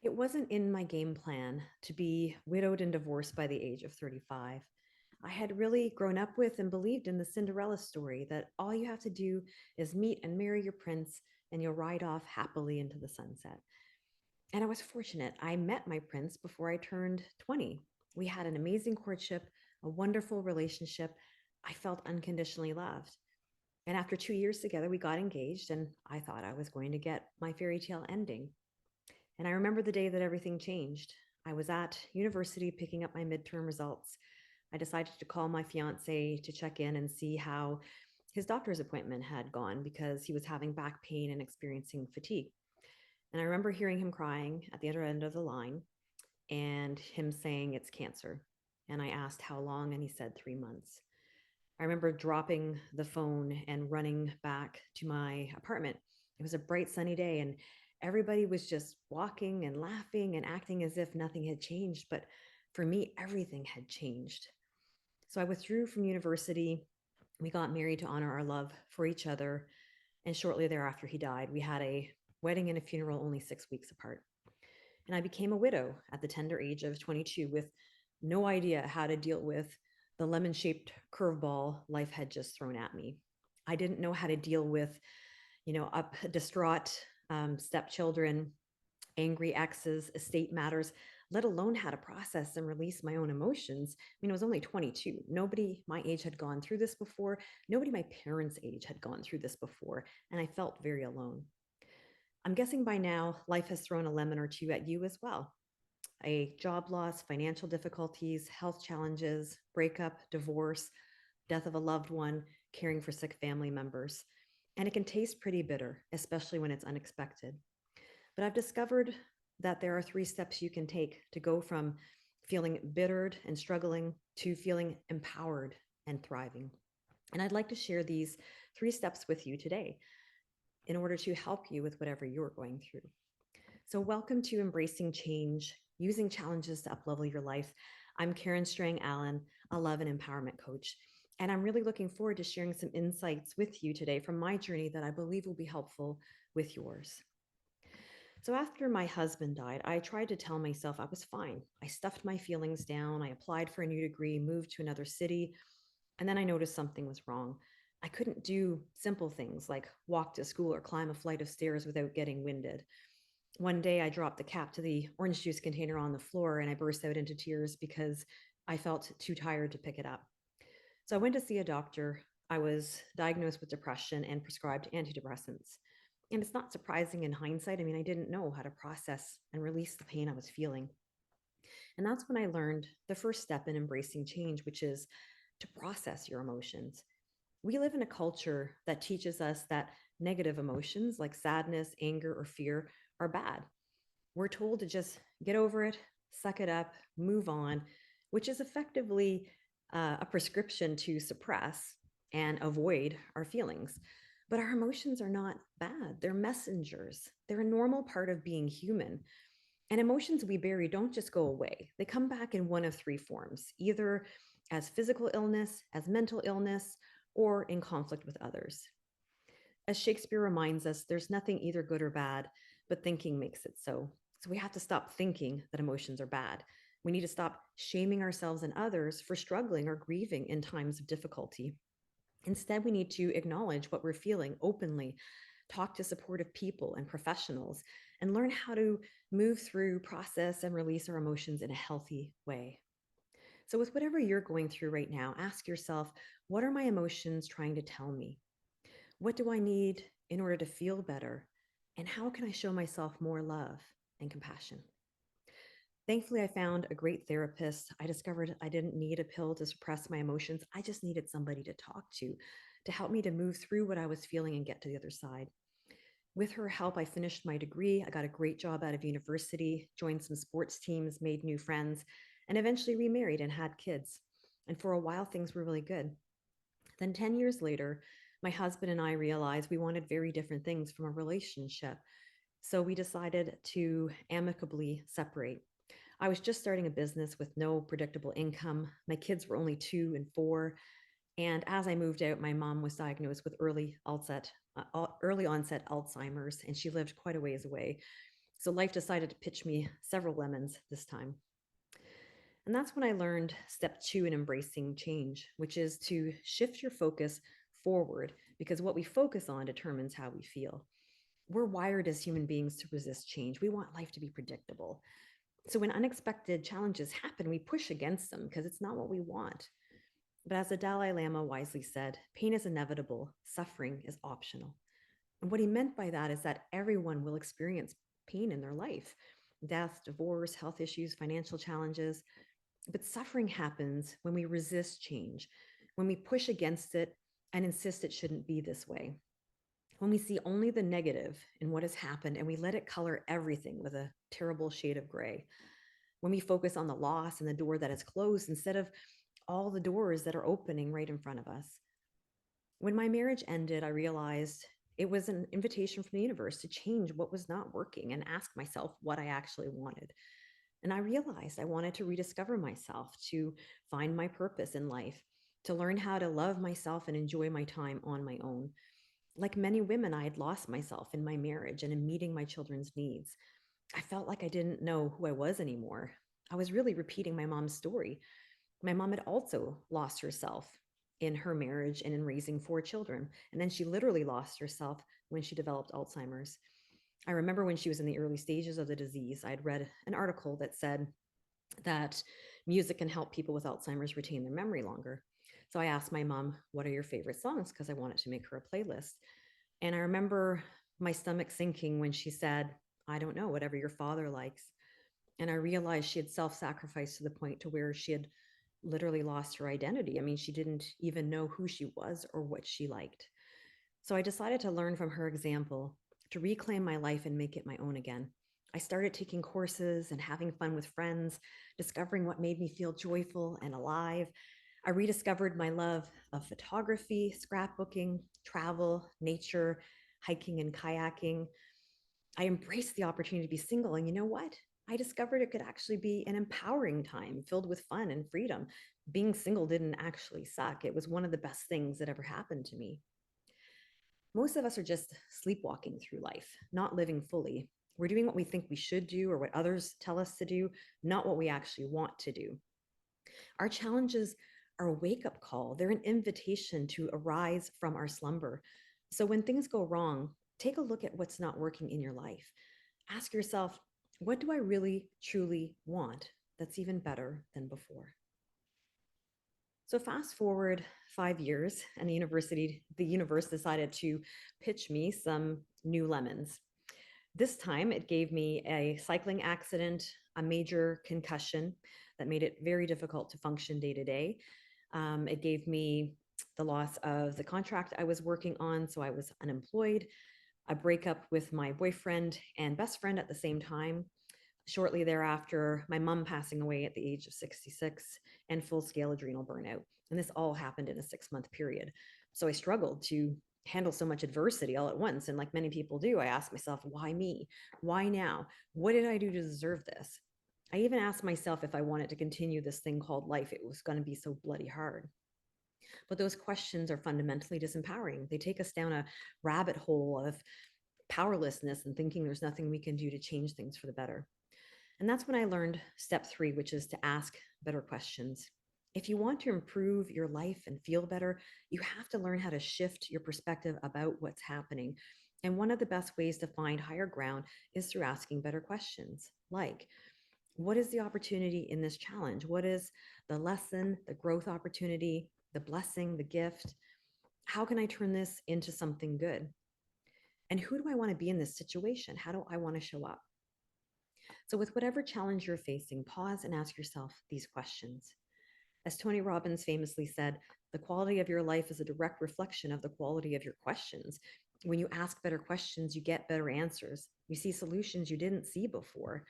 It wasn't in my game plan to be widowed and divorced by the age of 35. I had really grown up with and believed in the Cinderella story that all you have to do is meet and marry your prince and you'll ride off happily into the sunset. And I was fortunate. I met my prince before I turned 20. We had an amazing courtship, a wonderful relationship. I felt unconditionally loved. And after 2 years together, we got engaged, and I thought I was going to get my fairy tale ending. And I remember the day that everything changed. I was at university picking up my midterm results. I decided to call my fiance to check in and see how his doctor's appointment had gone because he was having back pain and experiencing fatigue. And I remember hearing him crying at the other end of the line and him saying it's cancer. And I asked how long, and he said 3 months. I remember dropping the phone and running back to my apartment. It was a bright sunny day, and everybody was just walking and laughing and acting as if nothing had changed. But for me, everything had changed. So I withdrew from university. We got married to honor our love for each other. And shortly thereafter, he died. We had a wedding and a funeral only 6 weeks apart. And I became a widow at the tender age of 22 with no idea how to deal with the lemon shaped curveball life had just thrown at me. I didn't know how to deal with, up distraught stepchildren, angry exes, estate matters, let alone how to process and release my own emotions. I mean, I was only 22. Nobody my age had gone through this before. Nobody my parents' age had gone through this before. And I felt very alone. I'm guessing by now, life has thrown a lemon or two at you as well. A job loss, financial difficulties, health challenges, breakup, divorce, death of a loved one, caring for sick family members. And it can taste pretty bitter, especially when it's unexpected. But I've discovered that there are 3 steps you can take to go from feeling bittered and struggling to feeling empowered and thriving. And I'd like to share these 3 steps with you today in order to help you with whatever you're going through. So, welcome to Embracing Change, Using Challenges to Uplevel Your Life. I'm Karen Strang Allen, a love and empowerment coach. And I'm really looking forward to sharing some insights with you today from my journey that I believe will be helpful with yours. So, after my husband died, I tried to tell myself I was fine. I stuffed my feelings down. I applied for a new degree, moved to another city, and then I noticed something was wrong. I couldn't do simple things like walk to school or climb a flight of stairs without getting winded. One day I dropped the cap to the orange juice container on the floor and I burst out into tears because I felt too tired to pick it up. So I went to see a doctor. I was diagnosed with depression and prescribed antidepressants. And it's not surprising in hindsight. I mean, I didn't know how to process and release the pain I was feeling. And that's when I learned the first step in embracing change, which is to process your emotions. We live in a culture that teaches us that negative emotions like sadness, anger, or fear are bad. We're told to just get over it, suck it up, move on, which is effectively a prescription to suppress and avoid our feelings. But our emotions are not bad. They're messengers. They're a normal part of being human. And emotions we bury don't just go away. They come back in one of 3 forms, either as physical illness, as mental illness, or in conflict with others. As Shakespeare reminds us, there's nothing either good or bad, but thinking makes it so. So we have to stop thinking that emotions are bad. We need to stop shaming ourselves and others for struggling or grieving in times of difficulty. Instead, we need to acknowledge what we're feeling openly, talk to supportive people and professionals, and learn how to move through, process, and release our emotions in a healthy way. So, with whatever you're going through right now, ask yourself, what are my emotions trying to tell me? What do I need in order to feel better? And how can I show myself more love and compassion? Thankfully, I found a great therapist. I discovered I didn't need a pill to suppress my emotions. I just needed somebody to talk to help me to move through what I was feeling and get to the other side. With her help, I finished my degree. I got a great job out of university, joined some sports teams, made new friends, and eventually remarried and had kids. And for a while, things were really good. Then 10 years later, my husband and I realized we wanted very different things from a relationship. So we decided to amicably separate. I was just starting a business with no predictable income. My kids were only 2 and 4. And as I moved out, my mom was diagnosed with early onset Alzheimer's, and she lived quite a ways away. So life decided to pitch me several lemons this time. And that's when I learned step two in embracing change, which is to shift your focus forward, because what we focus on determines how we feel. We're wired as human beings to resist change. We want life to be predictable. So when unexpected challenges happen, we push against them because it's not what we want. But as the Dalai Lama wisely said, pain is inevitable, suffering is optional. And what he meant by that is that everyone will experience pain in their life: death, divorce, health issues, financial challenges. But suffering happens when we resist change, when we push against it and insist it shouldn't be this way, when we see only the negative in what has happened and we let it color everything with a terrible shade of gray, when we focus on the loss and the door that is closed instead of all the doors that are opening right in front of us. When my marriage ended, I realized it was an invitation from the universe to change what was not working and ask myself what I actually wanted. And I realized I wanted to rediscover myself, to find my purpose in life, to learn how to love myself and enjoy my time on my own. Like many women, I had lost myself in my marriage and in meeting my children's needs. I felt like I didn't know who I was anymore. I was really repeating my mom's story. My mom had also lost herself in her marriage and in raising four children. And then she literally lost herself when she developed Alzheimer's. I remember when she was in the early stages of the disease, I'd read an article that said that music can help people with Alzheimer's retain their memory longer. So I asked my mom, "What are your favorite songs?" Because I wanted to make her a playlist. And I remember my stomach sinking when she said, "I don't know, whatever your father likes." And I realized she had self-sacrificed to the point to where she had literally lost her identity. I mean, she didn't even know who she was or what she liked. So I decided to learn from her example, to reclaim my life and make it my own again. I started taking courses and having fun with friends, discovering what made me feel joyful and alive. I rediscovered my love of photography, scrapbooking, travel, nature, hiking, and kayaking. I embraced the opportunity to be single. And you know what? I discovered it could actually be an empowering time filled with fun and freedom. Being single didn't actually suck. It was one of the best things that ever happened to me. Most of us are just sleepwalking through life, not living fully. We're doing what we think we should do or what others tell us to do, not what we actually want to do. Our challenges are a wake up call, they're an invitation to arise from our slumber. So when things go wrong, take a look at what's not working in your life. Ask yourself, what do I really, truly want that's even better than before? So fast forward 5 years, and the universe decided to pitch me some new lemons. This time, it gave me a cycling accident, a major concussion that made it very difficult to function day to day. It gave me the loss of the contract I was working on, so I was unemployed, a breakup with my boyfriend and best friend at the same time. Shortly thereafter, my mom passing away at the age of 66, and full scale adrenal burnout. And this all happened in a 6 month period. So I struggled to handle so much adversity all at once. And like many people do, I asked myself, why me? Why now? What did I do to deserve this? I even asked myself if I wanted to continue this thing called life. It was going to be so bloody hard. But those questions are fundamentally disempowering. They take us down a rabbit hole of powerlessness and thinking there's nothing we can do to change things for the better. And that's when I learned step three, which is to ask better questions. If you want to improve your life and feel better, you have to learn how to shift your perspective about what's happening. And one of the best ways to find higher ground is through asking better questions, like, what is the opportunity in this challenge? What is the lesson, the growth opportunity, the blessing, the gift? How can I turn this into something good? And who do I want to be in this situation? How do I want to show up? So, with whatever challenge you're facing, pause and ask yourself these questions. As Tony Robbins famously said, the quality of your life is a direct reflection of the quality of your questions. When you ask better questions, you get better answers. You see solutions you didn't see before.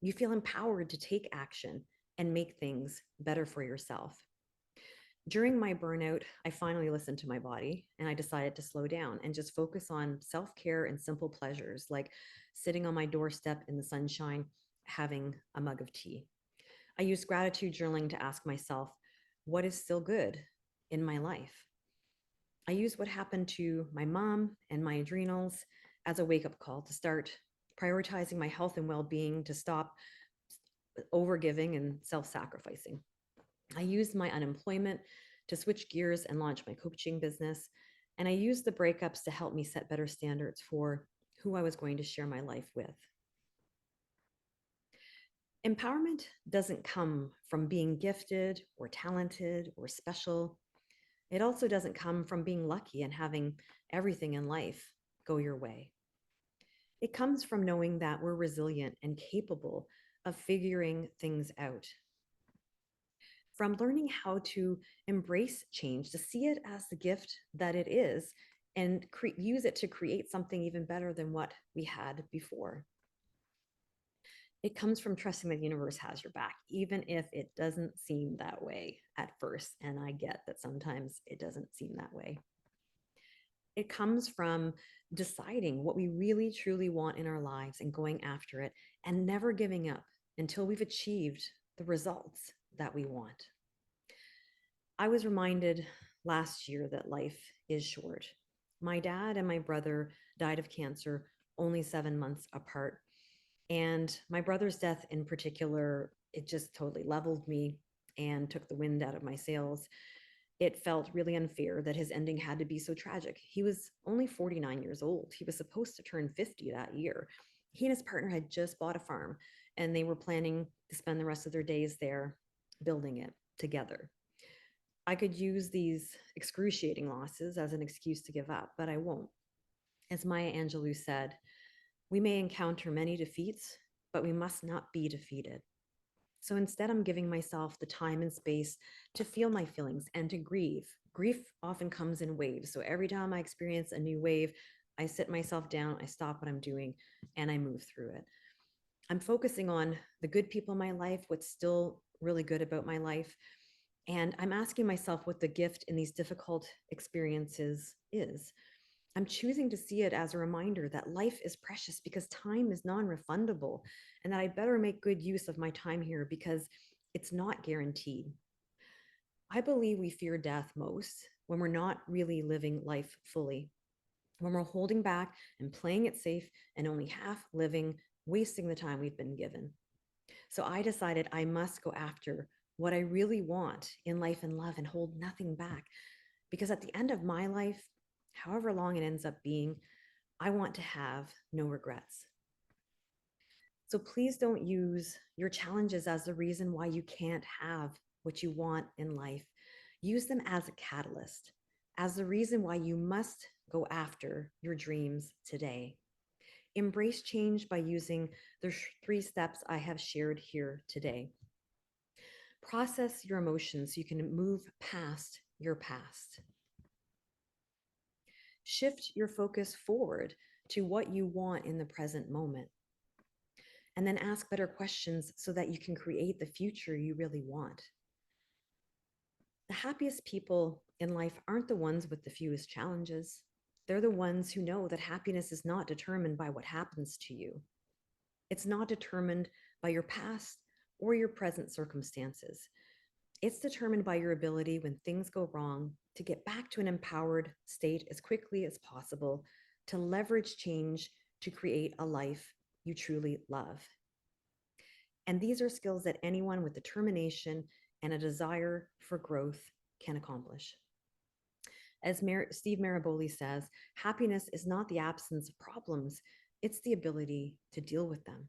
You feel empowered to take action and make things better for yourself. During my burnout, I finally listened to my body and I decided to slow down and just focus on self care and simple pleasures like sitting on my doorstep in the sunshine, having a mug of tea. I used gratitude journaling to ask myself, what is still good in my life? I used what happened to my mom and my adrenals as a wake up call to start prioritizing my health and well being to stop overgiving and self sacrificing. I used my unemployment to switch gears and launch my coaching business. And I used the breakups to help me set better standards for who I was going to share my life with. Empowerment doesn't come from being gifted or talented or special. It also doesn't come from being lucky and having everything in life go your way. It comes from knowing that we're resilient and capable of figuring things out, from learning how to embrace change, to see it as the gift that it is, and use it to create something even better than what we had before. It comes from trusting that the universe has your back, even if it doesn't seem that way at first. And I get that sometimes it doesn't seem that way. It comes from deciding what we really truly want in our lives and going after it and never giving up until we've achieved the results that we want. I was reminded last year that life is short. My dad and my brother died of cancer only 7 months apart. And my brother's death in particular, it just totally leveled me and took the wind out of my sails. It felt really unfair that his ending had to be so tragic. He was only 49 years old. He was supposed to turn 50 that year. He and his partner had just bought a farm and they were planning to spend the rest of their days there building it together. I could use these excruciating losses as an excuse to give up, but I won't. As Maya Angelou said, we may encounter many defeats, but we must not be defeated. So instead, I'm giving myself the time and space to feel my feelings and to grieve. Grief often comes in waves. So every time I experience a new wave, I sit myself down, I stop what I'm doing, and I move through it. I'm focusing on the good people in my life, what's still really good about my life. And I'm asking myself what the gift in these difficult experiences is. I'm choosing to see it as a reminder that life is precious because time is non refundable and that I better make good use of my time here because it's not guaranteed. I believe we fear death most when we're not really living life fully, when we're holding back and playing it safe and only half living, wasting the time we've been given. So I decided I must go after what I really want in life and love and hold nothing back. Because at the end of my life, however long it ends up being, I want to have no regrets. So please don't use your challenges as the reason why you can't have what you want in life. Use them as a catalyst, as the reason why you must go after your dreams today. Embrace change by using the 3 steps I have shared here today. Process your emotions so you can move past your past. Shift your focus forward to what you want in the present moment. And then ask better questions so that you can create the future you really want. The happiest people in life aren't the ones with the fewest challenges. They're the ones who know that happiness is not determined by what happens to you. It's not determined by your past or your present circumstances. It's determined by your ability when things go wrong to get back to an empowered state as quickly as possible, to leverage change to create a life you truly love. And these are skills that anyone with determination and a desire for growth can accomplish. As Steve Maraboli says, happiness is not the absence of problems, it's the ability to deal with them.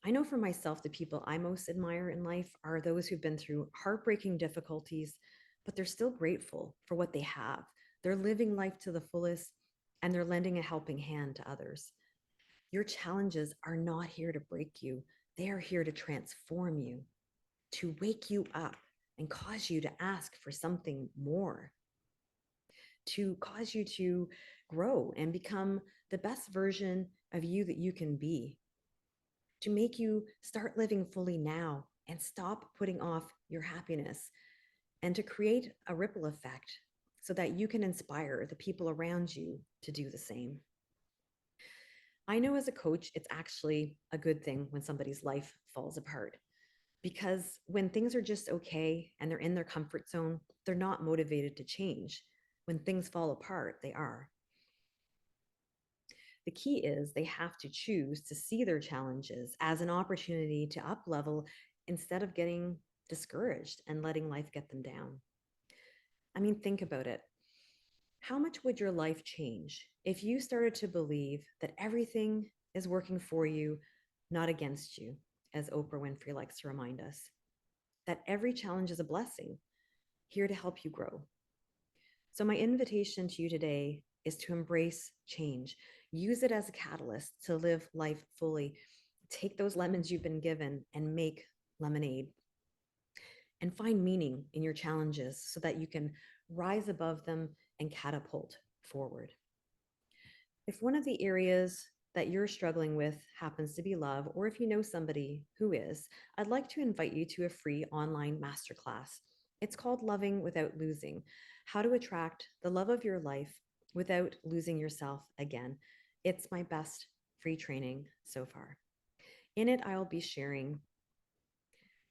I know for myself, the people I most admire in life are those who've been through heartbreaking difficulties, but they're still grateful for what they have. They're living life to the fullest and they're lending a helping hand to others. Your challenges are not here to break you, they are here to transform you, to wake you up and cause you to ask for something more, to cause you to grow and become the best version of you that you can be, to make you start living fully now and stop putting off your happiness, and to create a ripple effect so that you can inspire the people around you to do the same. I know as a coach, it's actually a good thing when somebody's life falls apart because when things are just okay and they're in their comfort zone, they're not motivated to change. When things fall apart, they are. The key is they have to choose to see their challenges as an opportunity to up level instead of getting discouraged and letting life get them down. I mean, think about it. How much would your life change if you started to believe that everything is working for you, not against you, as Oprah Winfrey likes to remind us? That every challenge is a blessing, here to help you grow. So, my invitation to you today is to embrace change. Use it as a catalyst to live life fully. Take those lemons you've been given and make lemonade. And find meaning in your challenges so that you can rise above them and catapult forward. If one of the areas that you're struggling with happens to be love, or if you know somebody who is, I'd like to invite you to a free online masterclass. It's called Loving Without Losing: How to Attract the Love of Your Life Without Losing Yourself Again. It's my best free training so far. In it, I'll be sharing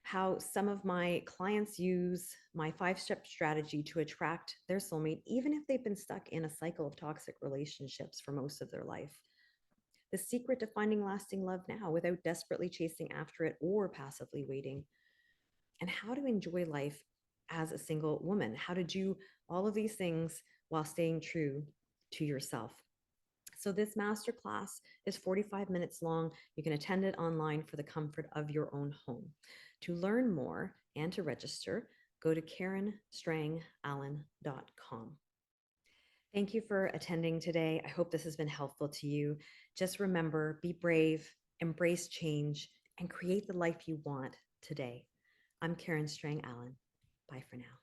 how some of my clients use my 5-step strategy to attract their soulmate, even if they've been stuck in a cycle of toxic relationships for most of their life. The secret to finding lasting love now without desperately chasing after it or passively waiting, and how to enjoy life as a single woman, how to do all of these things while staying true to yourself. So, this masterclass is 45 minutes long. You can attend it online for the comfort of your own home. To learn more and to register, go to KarenStrangAllen.com. Thank you for attending today. I hope this has been helpful to you. Just remember, be brave, embrace change, and create the life you want today. I'm Karen Strang Allen. Bye for now.